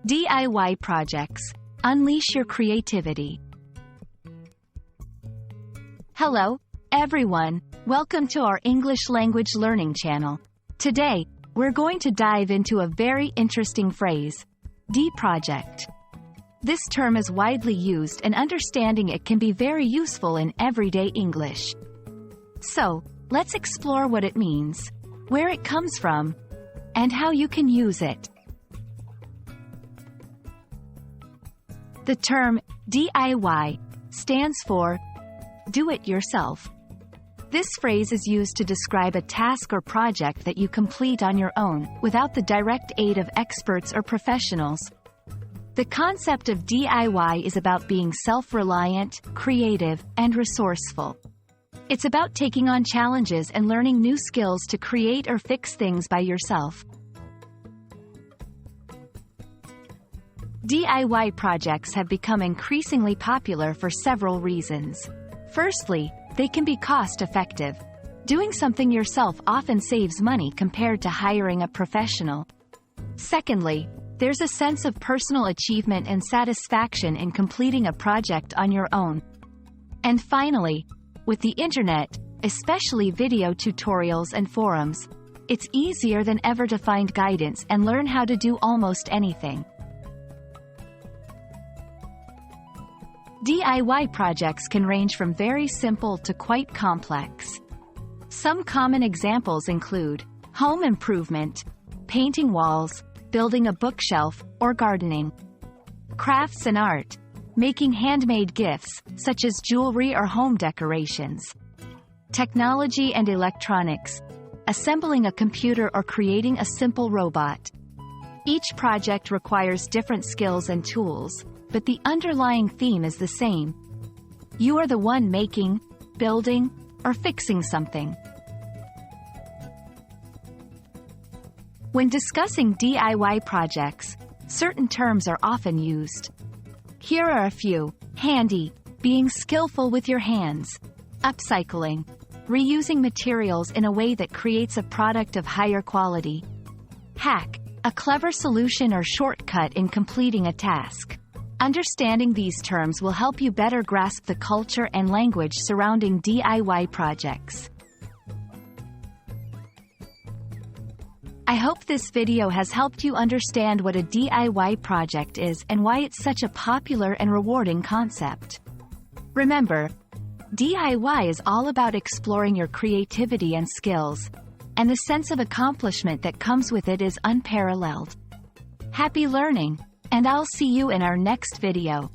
DIY projects. Unleash your creativity. Hello, everyone. Welcome to our English language learning channel. Today, we're going to dive into a very interesting phrase, D-project. This term is widely used, and understanding it can be very useful in everyday English. So, let's explore what it means, where it comes from, and how you can use it. The term DIY stands for do it yourself. This phrase is used to describe a task or project that you complete on your own, without the direct aid of experts or professionals. The concept of DIY is about being self-reliant, creative, and resourceful. It's about taking on challenges and learning new skills to create or fix things by yourself. DIY projects have become increasingly popular for several reasons. Firstly, they can be cost-effective. Doing something yourself often saves money compared to hiring a professional. Secondly, there's a sense of personal achievement and satisfaction in completing a project on your own. And finally, with the internet, especially video tutorials and forums, it's easier than ever to find guidance and learn how to do almost anything. DIY projects can range from very simple to quite complex. Some common examples include home improvement, painting walls, building a bookshelf, or gardening. Crafts and art, making handmade gifts, such as jewelry or home decorations. Technology and electronics, assembling a computer or creating a simple robot. Each project requires different skills and tools, but the underlying theme is the same. You are the one making, building, or fixing something. When discussing DIY projects, certain terms are often used. Here are a few. Handy, being skillful with your hands. Upcycling, reusing materials in a way that creates a product of higher quality. Hack, a clever solution or shortcut in completing a task. Understanding these terms will help you better grasp the culture and language surrounding DIY projects. I hope this video has helped you understand what a DIY project is and why it's such a popular and rewarding concept. Remember, DIY is all about exploring your creativity and skills, and the sense of accomplishment that comes with it is unparalleled. Happy learning! And I'll see you in our next video.